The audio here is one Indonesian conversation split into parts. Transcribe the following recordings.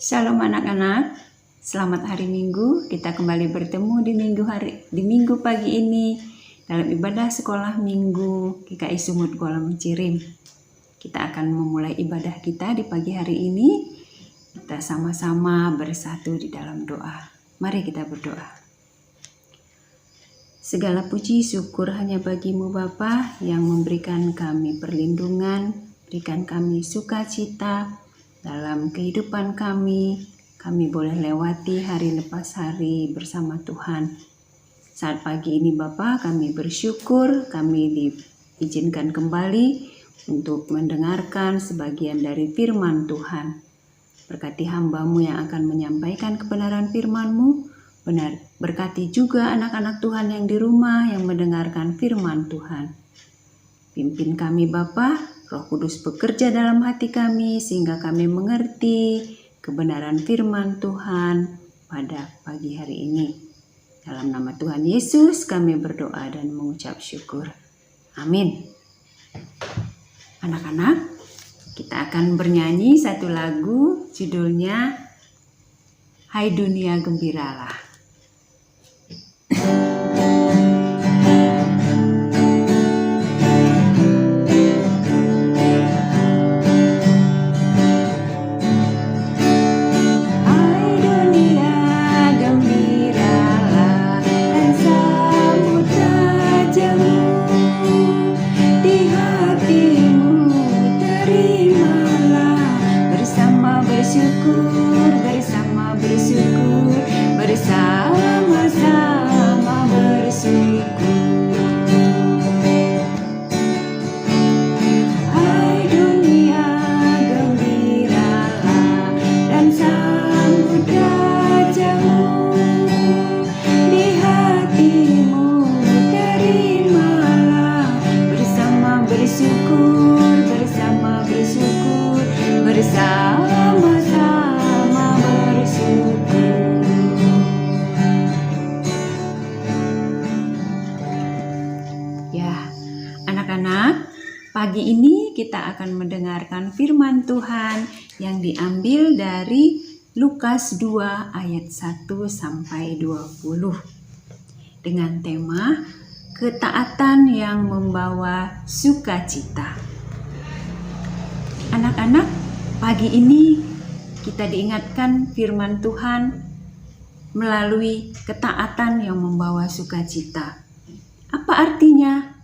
Shalom anak-anak, selamat hari Minggu. Kita kembali bertemu di minggu pagi ini dalam ibadah sekolah Minggu GKI Sumut Kuala Mencirim. Kita akan memulai ibadah kita di pagi hari ini. Kita sama-sama bersatu di dalam doa. Mari kita berdoa. Segala puji syukur hanya bagimu Bapa yang memberikan kami perlindungan, berikan kami sukacita dalam kehidupan kami boleh lewati hari lepas hari bersama Tuhan. Saat pagi ini Bapa, kami bersyukur kami diizinkan kembali untuk mendengarkan sebagian dari firman Tuhan. Berkati hamba-Mu yang akan menyampaikan kebenaran firman-Mu, berkati juga anak-anak Tuhan yang di rumah yang mendengarkan firman Tuhan. Pimpin kami Bapa, Roh Kudus bekerja dalam hati kami sehingga kami mengerti kebenaran firman Tuhan pada pagi hari ini. Dalam nama Tuhan Yesus kami berdoa dan mengucap syukur. Amin. Anak-anak, kita akan bernyanyi satu lagu judulnya Hai Dunia Gembiralah. Pagi ini kita akan mendengarkan firman Tuhan yang diambil dari Lukas 2 ayat 1 sampai 20 dengan tema ketaatan yang membawa sukacita. Anak-anak, pagi ini kita diingatkan firman Tuhan melalui ketaatan yang membawa sukacita. Apa artinya?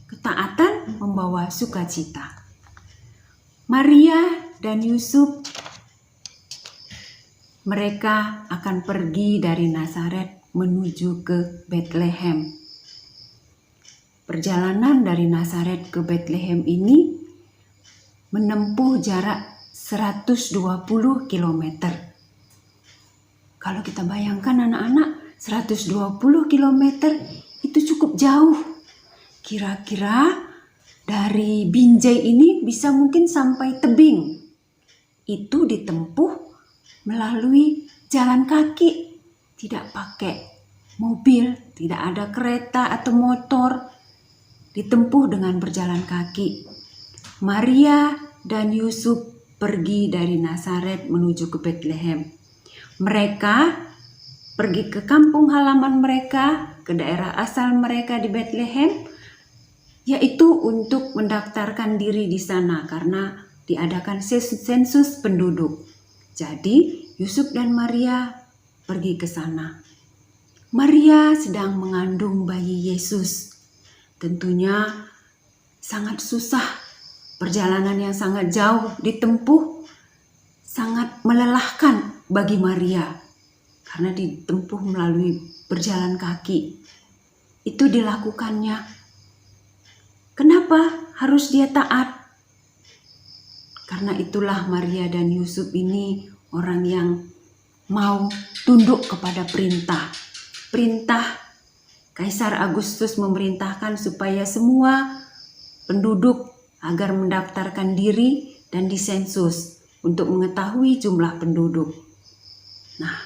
Ketaatan membawa sukacita. Maria dan Yusuf, mereka akan pergi dari Nazaret menuju ke Bethlehem. Perjalanan dari Nazaret ke Bethlehem ini menempuh jarak 120 km. Kalau kita bayangkan anak-anak, 120 km itu cukup jauh. Kira-kira dari Binjai ini bisa mungkin sampai tebing. Itu ditempuh melalui jalan kaki. Tidak pakai mobil, tidak ada kereta atau motor. Ditempuh dengan berjalan kaki. Maria dan Yusuf pergi dari Nazaret menuju ke Bethlehem. Mereka pergi ke kampung halaman mereka, ke daerah asal mereka di Bethlehem, yaitu untuk mendaftarkan diri di sana karena diadakan sensus penduduk. Jadi Yusuf dan Maria pergi ke sana. Maria sedang mengandung bayi Yesus. Tentunya sangat susah, perjalanan yang sangat jauh ditempuh, sangat melelahkan bagi Maria karena ditempuh melalui berjalan kaki. Itu dilakukannya. Kenapa harus dia taat? Karena itulah Maria dan Yusuf ini orang yang mau tunduk kepada perintah. Perintah Kaisar Agustus memerintahkan supaya semua penduduk agar mendaftarkan diri dan disensus untuk mengetahui jumlah penduduk. Nah,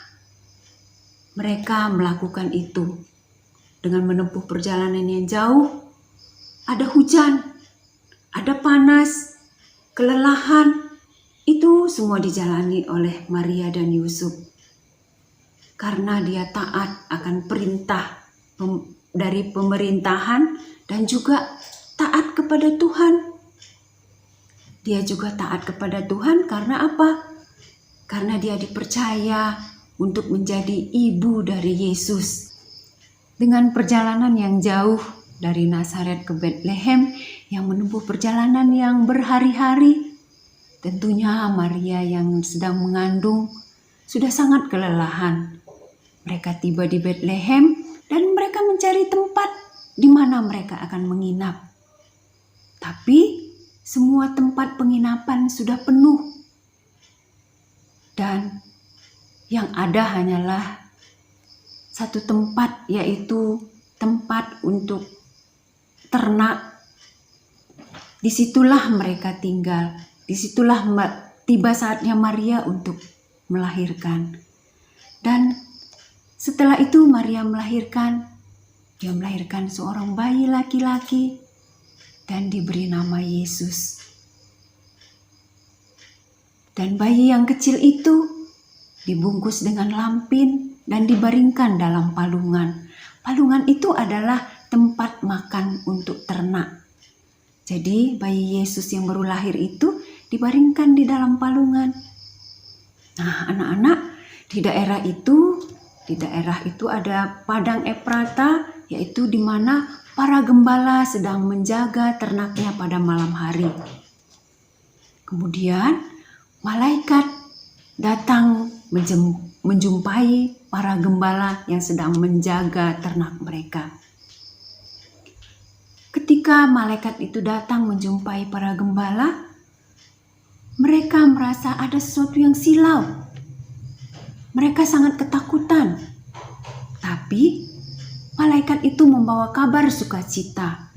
mereka melakukan itu dengan menempuh perjalanan yang jauh. Ada hujan, ada panas, kelelahan, itu itu semua dijalani oleh Maria dan Yusuf karena dia taat akan perintah dari pemerintahan dan juga taat kepada Tuhan. Dia juga taat kepada Tuhan karena apa? Karena dia dipercaya untuk menjadi ibu dari Yesus. Dengan perjalanan yang jauh dari Nazaret ke Betlehem yang menempuh perjalanan yang berhari-hari, tentunya Maria yang sedang mengandung sudah sangat kelelahan. Mereka tiba di Betlehem dan mereka mencari tempat di mana mereka akan menginap. Tapi semua tempat penginapan sudah penuh. Dan yang ada hanyalah satu tempat, yaitu tempat untuk ternak. Disitulah mereka tinggal. Disitulah tiba saatnya Maria untuk melahirkan. Dan setelah itu Maria melahirkan. Dia melahirkan seorang bayi laki-laki dan diberi nama Yesus. Dan bayi yang kecil itu dibungkus dengan lampin dan dibaringkan dalam palungan. Palungan itu adalah tempat makan untuk ternak. Jadi bayi Yesus yang baru lahir itu dibaringkan di dalam palungan. Nah, anak-anak, di daerah itu ada padang Efrata, yaitu di mana para gembala sedang menjaga ternaknya pada malam hari. Kemudian malaikat datang menjumpai para gembala yang sedang menjaga ternak mereka. Ketika malaikat itu datang menjumpai para gembala, mereka merasa ada sesuatu yang silau. Mereka sangat ketakutan. Tapi malaikat itu membawa kabar sukacita.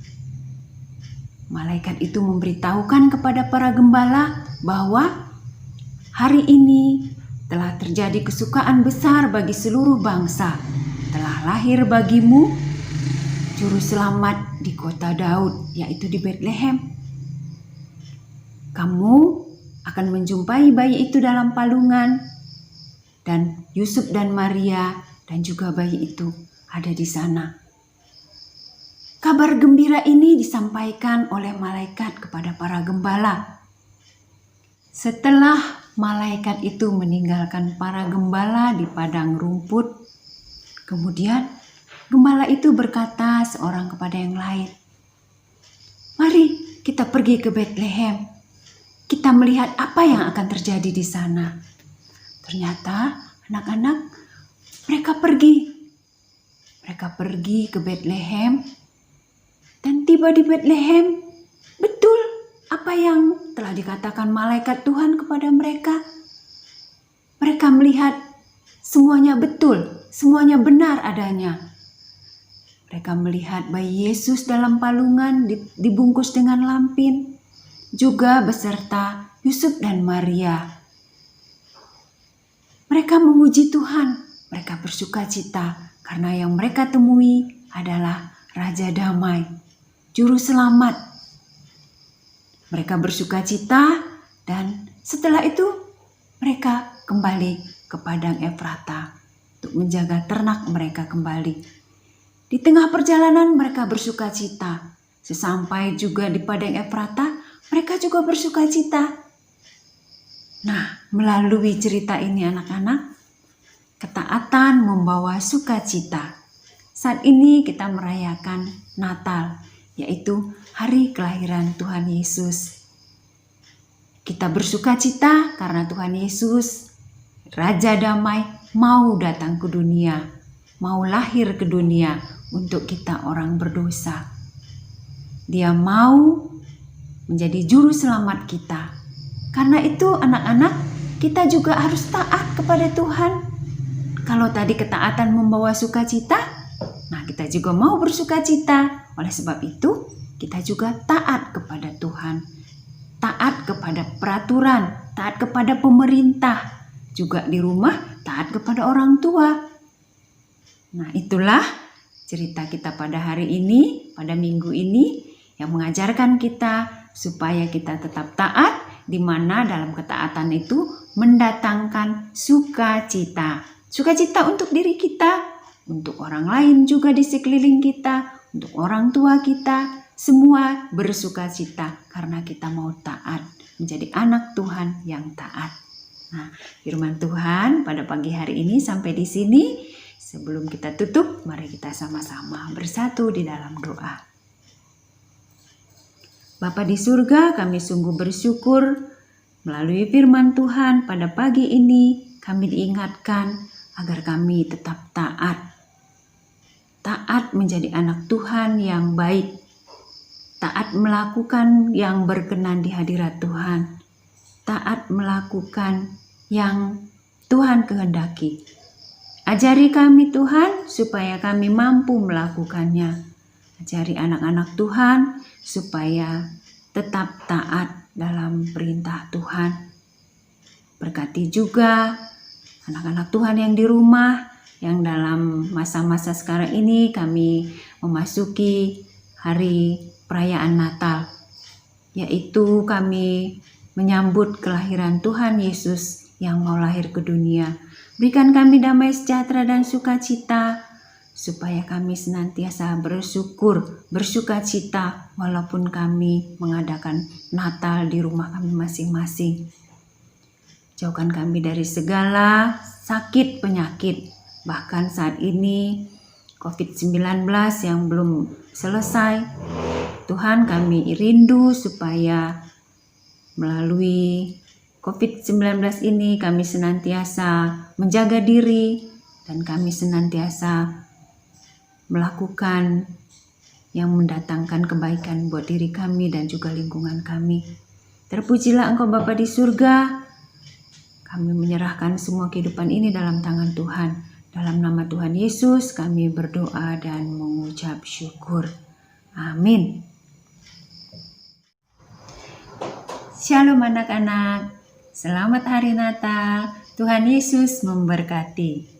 Malaikat itu memberitahukan kepada para gembala bahwa hari ini telah terjadi kesukaan besar bagi seluruh bangsa. Telah lahir bagimu juru selamat di kota Daud, yaitu di Betlehem. Kamu akan menjumpai bayi itu dalam palungan, dan Yusuf dan Maria dan juga bayi itu ada di sana. Kabar gembira ini disampaikan oleh malaikat kepada para gembala. Setelah malaikat itu meninggalkan para gembala di padang rumput, kemudian gembala itu berkata seorang kepada yang lain, "Mari kita pergi ke Betlehem. Kita melihat apa yang akan terjadi di sana." Ternyata anak-anak, mereka pergi ke Betlehem dan tiba di Betlehem. Betul apa yang telah dikatakan malaikat Tuhan kepada mereka. Mereka melihat semuanya betul, semuanya benar adanya. Mereka melihat bayi Yesus dalam palungan dibungkus dengan lampin, juga beserta Yusuf dan Maria. Mereka memuji Tuhan, mereka bersuka cita karena yang mereka temui adalah Raja Damai, Juru Selamat. Mereka bersuka cita dan setelah itu mereka kembali ke padang Efrata untuk menjaga ternak mereka kembali. Di tengah perjalanan mereka bersuka cita. Sesampai juga di padang Efrata, mereka juga bersuka cita. Nah, melalui cerita ini anak-anak, ketaatan membawa sukacita. Saat ini kita merayakan Natal, yaitu hari kelahiran Tuhan Yesus. Kita bersuka cita karena Tuhan Yesus, Raja Damai, mau datang ke dunia, mau lahir ke dunia untuk kita orang berdosa. Dia mau menjadi juru selamat kita. Karena itu anak-anak, kita juga harus taat kepada Tuhan. Kalau tadi ketaatan membawa sukacita, nah kita juga mau bersukacita. Oleh sebab itu, kita juga taat kepada Tuhan. Taat kepada peraturan, taat kepada pemerintah. Juga di rumah, taat kepada orang tua. Nah, itulah cerita kita pada hari ini, pada minggu ini, yang mengajarkan kita supaya kita tetap taat di mana dalam ketaatan itu mendatangkan sukacita. Sukacita untuk diri kita, untuk orang lain juga di sekeliling kita, untuk orang tua kita, semua bersukacita karena kita mau taat, menjadi anak Tuhan yang taat. Nah, firman Tuhan pada pagi hari ini sampai di sini. Sebelum kita tutup, mari kita sama-sama bersatu di dalam doa. Bapa di surga, kami sungguh bersyukur melalui firman Tuhan pada pagi ini kami diingatkan agar kami tetap taat. Taat menjadi anak Tuhan yang baik. Taat melakukan yang berkenan di hadirat Tuhan. Taat melakukan yang Tuhan kehendaki. Ajari kami Tuhan supaya kami mampu melakukannya. Ajari anak-anak Tuhan supaya tetap taat dalam perintah Tuhan. Berkati juga anak-anak Tuhan yang di rumah, yang dalam masa-masa sekarang ini kami memasuki hari perayaan Natal, yaitu kami menyambut kelahiran Tuhan Yesus yang mau lahir ke dunia. Berikan kami damai sejahtera dan sukacita, supaya kami senantiasa bersyukur, bersukacita walaupun kami mengadakan Natal di rumah kami masing-masing. Jauhkan kami dari segala sakit penyakit, bahkan saat ini COVID-19 yang belum selesai. Tuhan, kami rindu supaya melalui COVID-19 ini kami senantiasa menjaga diri dan kami senantiasa melakukan yang mendatangkan kebaikan buat diri kami dan juga lingkungan kami. Terpujilah Engkau Bapa di surga. Kami menyerahkan semua kehidupan ini dalam tangan Tuhan. Dalam nama Tuhan Yesus kami berdoa dan mengucap syukur. Amin. Shalom anak-anak. Selamat hari Natal. Tuhan Yesus memberkati.